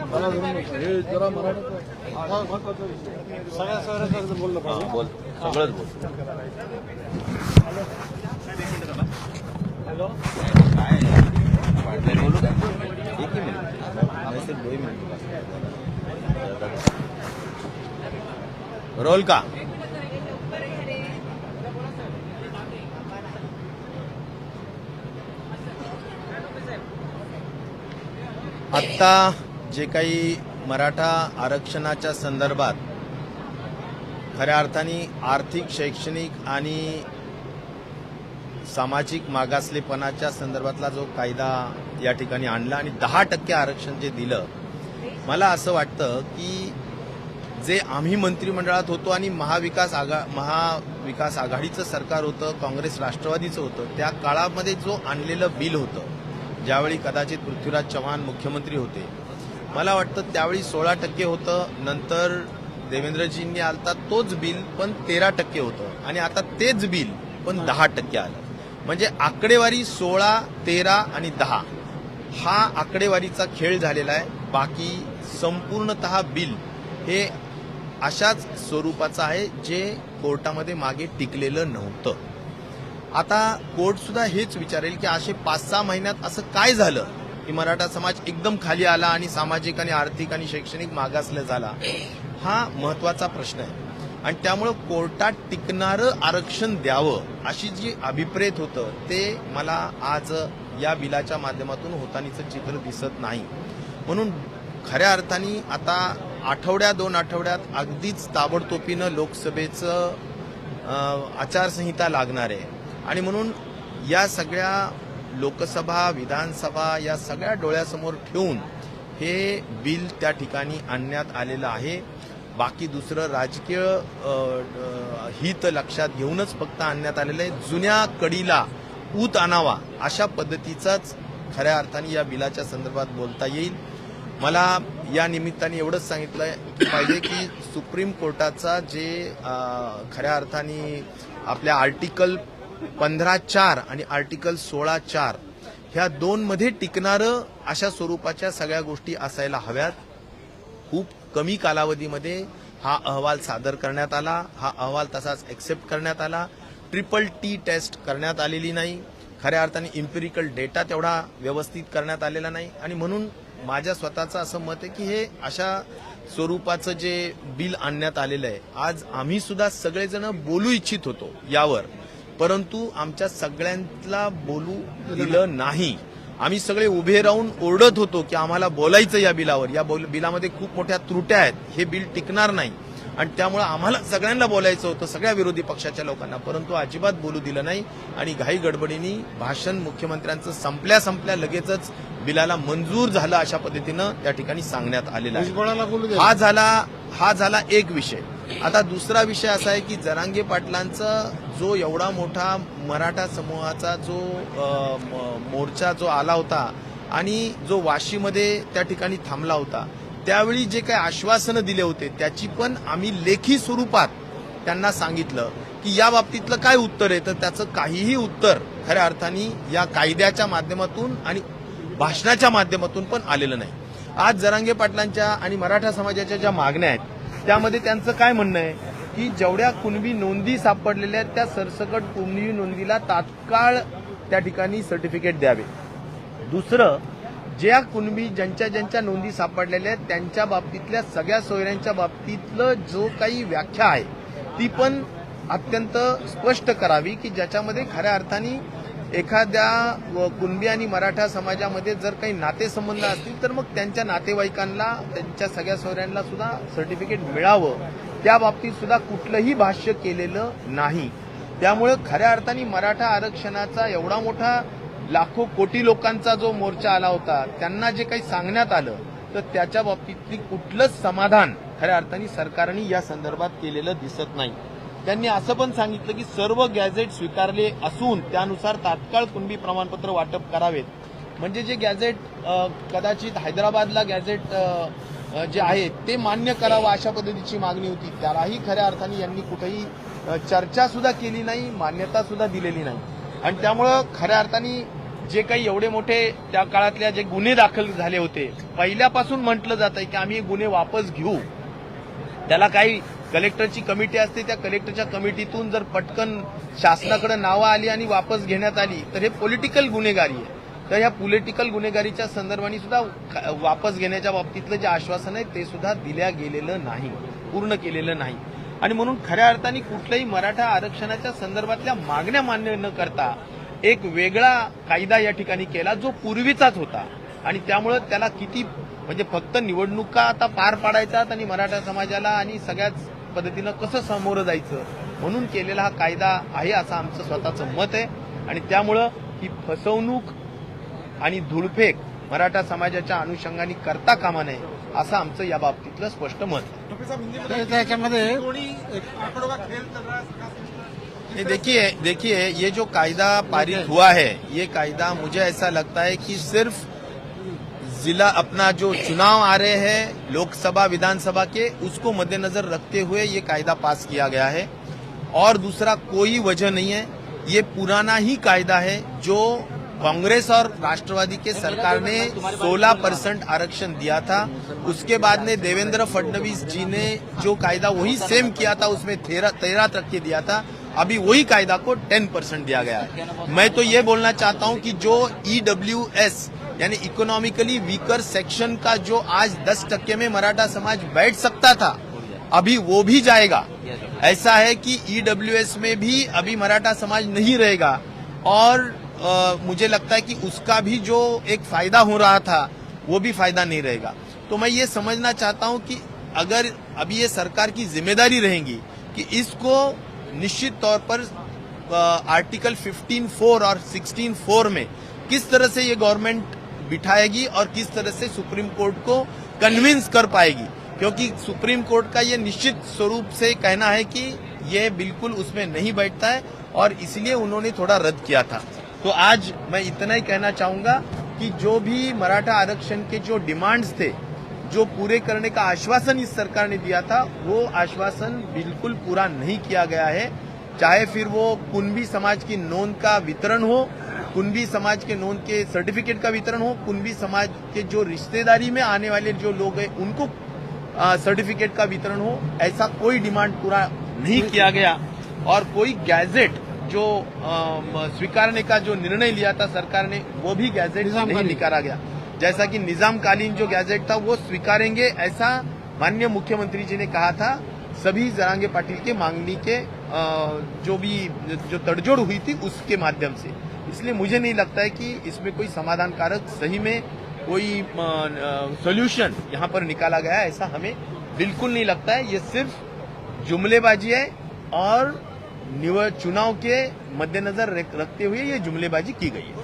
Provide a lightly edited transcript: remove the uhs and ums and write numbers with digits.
हे जरा मराठा सगळ्या बोललं पाहिजे. बोल सगळंच बोल. हॅलो काय बोलू का? एक ही मिनिट सिर्फ 2 मिनिट. रोल का? आत्ता जे काही मराठा आरक्षणाच्या संदर्भात खऱ्या अर्थाने आर्थिक, शैक्षणिक आणि सामाजिक मागासलेपणाच्या संदर्भातला जो कायदा या ठिकाणी आणला आणि 10% आरक्षण जे दिलं, मला असं वाटतं की जे आम्ही मंत्रिमंडळात होतो आणि महाविकास आघाडीचं सरकार होतं, काँग्रेस राष्ट्रवादीचं होतं, त्या काळामध्ये जो आणलेलं बिल होतं, ज्यावेळी कदाचित पृथ्वीराज चव्हाण मुख्यमंत्री होते, मला वाटतं त्यावेळी 16% होतं. नंतर देवेंद्रजींनी आलता तोच बिल पण 13% होतं आणि आता तेच बिल पण 10% आलं. म्हणजे आकडेवारी 16, 13 आणि 10 हा आकडेवारीचा खेळ झालेला आहे. बाकी संपूर्णतः बिल हे अशाच स्वरूपाचं आहे जे कोर्टामध्ये मागे टिकलेलं नव्हतं. आता कोर्ट सुद्धा हेच विचारेल की असे 5-6 महिन्यात असं काय झालं की मराठा समाज एकदम खाली आला आणि सामाजिक आणि आर्थिक आणि शैक्षणिक मागासला झाला. हा महत्वाचा प्रश्न आहे आणि त्यामुळं कोर्टात टिकणारं आरक्षण द्यावं अशी जी अभिप्रेत होतं ते मला आज या बिलाच्या माध्यमातून होतानीचं चित्र दिसत नाही. म्हणून खऱ्या अर्थाने आता 2 आठवड्यात अगदीच ताबडतोबीनं लोकसभेचं आचारसंहिता लागणार आहे आणि म्हणून या सगळ्या लोकसभा, विधानसभा या सगळ्या डोळ्यासमोर ठेवून हे बिल त्या ठिकाणी आणण्यात आलेलं आहे. बाकी दुसरं राजकीय हित लक्षात घेऊनच फक्त आणण्यात आलेलं आहे. जुन्या कडीला ऊत आणावा अशा पद्धतीचाच खऱ्या अर्थाने या बिलाच्या संदर्भात बोलता येईल. मला या निमित्ताने एवढंच सांगितलं पाहिजे की सुप्रीम कोर्टाचा जे खऱ्या अर्थाने आपल्या आर्टिकल 15(4) आणि आर्टिकल 16(4) ह्या 2 मध्ये टिकणारं अशा स्वरूपाच्या सगळ्या गोष्टी असायला हव्यात. खूप कमी कालावधीमध्ये हा अहवाल सादर करण्यात आला. हा अहवाल तसाच एक्सेप्ट करण्यात आला. TTT टेस्ट करण्यात आलेली नाही. खऱ्या अर्थाने इम्पिरिकल डेटा तेवढा व्यवस्थित करण्यात आलेला नाही आणि म्हणून माझ्या स्वतःचं असं मत आहे की हे अशा स्वरूपाचं जे बिल आणण्यात आलेलं आहे, आज आम्ही सुद्धा सगळेजण बोलू इच्छित होतो यावर, परंतु आमच्या सगळ्यांना बोलू दिलं नाही. आम्ही सगळे उभे राहून ओरडत होतो की आम्हाला बोलायचं या बिलावर, या बिलामध्ये खूप मोठ्या त्रुट्या आहेत, हे बिल टिकणार नाही आणि त्यामुळे आम्हाला सगळ्यांना बोलायचं होतं, सगळ्या विरोधी पक्षाच्या लोकांना, परंतु अजिबात बोलू दिलं नाही आणि घाई गडबडीने भाषण मुख्यमंत्र्यांचं संपल्या लगेचच बिलाला मंजूर झालं अशा पद्धतीनं त्या ठिकाणी सांगण्यात आलेलं आहे. हा झाला एक विषय. आता दुसरा विषय असा आहे की जरांगे पाटलांचा जो एवढा मोठा मराठा समूहाचा जो मोर्चा जो आला होता आणि जो वाशीमध्ये त्या ठिकाणी थांबला होता, त्यावेळी जे काही आश्वासनं दिले होते त्याची पण आम्ही लेखी स्वरूपात त्यांना सांगितलं की या बाबतीतलं काय उत्तर आहे, तर त्याचं काहीही उत्तर खऱ्या अर्थाने या कायद्याच्या माध्यमातून आणि भाषणाच्या माध्यमातून पण आलेलं नाही. आज जरांगे पाटलांच्या आणि मराठा समाजाच्या ज्या मागण्या आहेत त्यामध्ये त्यांचं काय म्हणणं आहे की जेवढ्या कुणबी नोंदी सापडलेल्या आहेत त्या सरसकट कुणबी नोंदीला तात्काळ त्या ठिकाणी सर्टिफिकेट द्यावे. दुसरं, ज्या कुणबी ज्यांच्या नोंदी सापडलेल्या आहेत त्यांच्या बाबतीतल्या सगळ्या सोयऱ्यांच्या बाबतीतलं जो काही व्याख्या आहे ती पण अत्यंत स्पष्ट करावी की ज्याच्यामध्ये खऱ्या अर्थाने एखाद्या कुणबी आणि मराठा समाजामध्ये जर काही नातेसंबंध असतील तर मग त्यांच्या नातेवाईकांना, त्यांच्या सगळ्या सोयऱ्यांना सुद्धा सर्टिफिकेट मिळावं. त्या बाबतीत सुद्धा कुठलंही भाष्य केलेलं नाही. त्यामुळे खऱ्या अर्थाने मराठा आरक्षणाचा एवढा मोठा लाखो कोटी लोकांचा जो मोर्चा आला होता त्यांना जे काही सांगण्यात आलं तर त्याच्या बाबतीतली कुठलंच समाधान खऱ्या अर्थाने सरकारने या संदर्भात केलेलं दिसत नाही. त्यांनी असं पण सांगितलं की सर्व गॅझेट स्वीकारले असून त्यानुसार तात्काळ कुणबी प्रमाणपत्र वाटप करावेत. म्हणजे जे गॅझेट कदाचित हैदराबादला गॅझेट जे आहे ते मान्य करावं अशा पद्धतीची मागणी होती, त्यालाही खऱ्या अर्थाने यांनी कुठेही चर्चा सुद्धा केली नाही, मान्यता सुद्धा दिलेली नाही आणि त्यामुळं खऱ्या अर्थाने जे काही एवढे मोठे त्या काळातल्या जे गुन्हे दाखल झाले होते, पहिल्यापासून म्हटलं जात आहे की आम्ही हे गुन्हे वापस घेऊ. त्याला काही कलेक्टरची कमिटी असते, त्या कलेक्टरच्या कमिटीतून जर पटकन शासनाकडे नावं आली आणि वापस घेण्यात आली तर हे पॉलिटिकल गुन्हेगारी आहे. तर या पॉलिटिकल गुन्हेगारीच्या संदर्भाने सुद्धा वापस घेण्याच्या बाबतीतलं जे आश्वासन आहे ते सुद्धा दिल्या गेलेलं नाही, पूर्ण केलेलं नाही. आणि म्हणून खऱ्या अर्थाने कुठल्याही मराठा आरक्षणाच्या संदर्भातल्या मागण्या मान्य न करता एक वेगळा कायदा या ठिकाणी केला जो पूर्वीचाच होता. आणि त्यामुळे त्याला किती म्हणजे फक्त निवडणुका आता पार पाडायच्यात आणि मराठा समाजाला आणि सगळ्याच पद्धतीनं कसं सामोरं जायचं म्हणून केलेला हा कायदा आहे असं आमचं स्वतःचं मत आहे. आणि त्यामुळं ही फसवणूक आणि धुळफेक मराठा समाजाच्या अनुषंगाने करता कामा नये असं आमचं या बाबतीतलं स्पष्ट मत आहे. त्याच्यामध्ये देखिए ये जो कायदा पारित हुआ है, ये कायदा मुझे ऐसा लगता है कि सिर्फ जिला अपना जो चुनाव आ रहे हैं लोकसभा विधानसभा के, उसको मद्देनजर रखते हुए ये कायदा पास किया गया है और दूसरा कोई वजह नहीं है. ये पुराना ही कायदा है जो कांग्रेस और राष्ट्रवादी के सरकार ने 16% आरक्षण दिया था. उसके बाद में देवेंद्र फडणवीस जी ने जो कायदा वही सेम किया था, उसमें 13 तक के दिया था. अभी वही कायदा को 10% दिया गया है. मैं तो ये बोलना चाहता हूं कि जो EWS यानी इकोनॉमिकली वीकर सेक्शन का जो आज 10% में मराठा समाज बैठ सकता था, अभी वो भी जाएगा. ऐसा है कि EWS में भी अभी मराठा समाज नहीं रहेगा और मुझे लगता है कि उसका भी जो एक फायदा हो रहा था वो भी फायदा नहीं रहेगा. तो मैं ये समझना चाहता हूं कि अगर अभी ये सरकार की जिम्मेदारी रहेगी कि इसको निश्चित तौर पर आर्टिकल 15(4) और 16(4) में किस तरह से ये गवर्नमेंट बिठाएगी और किस तरह से सुप्रीम कोर्ट को कन्विंस कर पाएगी, क्योंकि सुप्रीम कोर्ट का ये निश्चित स्वरूप से कहना है कि ये बिल्कुल उसमें नहीं बैठता है और इसलिए उन्होंने थोड़ा रद्द किया था. तो आज मैं इतना ही कहना चाहूंगा कि जो भी मराठा आरक्षण के जो डिमांड्स थे, जो पूरे करने का आश्वासन इस सरकार ने दिया था, वो आश्वासन बिल्कुल पूरा नहीं किया गया है. चाहे फिर वो कुणबी समाज की नोंद का वितरण हो, कुणबी समाज के नोंद के सर्टिफिकेट का वितरण हो, कुणबी समाज के जो रिश्तेदारी में आने वाले जो लोग हैं उनको सर्टिफिकेट का वितरण हो, ऐसा कोई डिमांड पूरा नहीं किया गया. और कोई गैजेट जो स्वीकारने का जो निर्णय लिया था सरकार ने, वो भी गैजेट नहीं निकाला गया. जैसा कि निजामकालीन जो गैजेट था वो स्वीकारेंगे, ऐसा माननीय मुख्यमंत्री जी ने कहा था. सभी जरांगे पाटिल के मांगनी के जो तड़जोड़ हुई थी उसके माध्यम से. इसलिए मुझे नहीं लगता है कि इसमें कोई समाधानकारक सही में कोई सॉल्यूशन यहाँ पर निकाला गया है, ऐसा हमें बिल्कुल नहीं लगता है. ये सिर्फ जुमलेबाजी है और चुनाव के मद्देनजर रखते हुए ये जुमलेबाजी की गई है.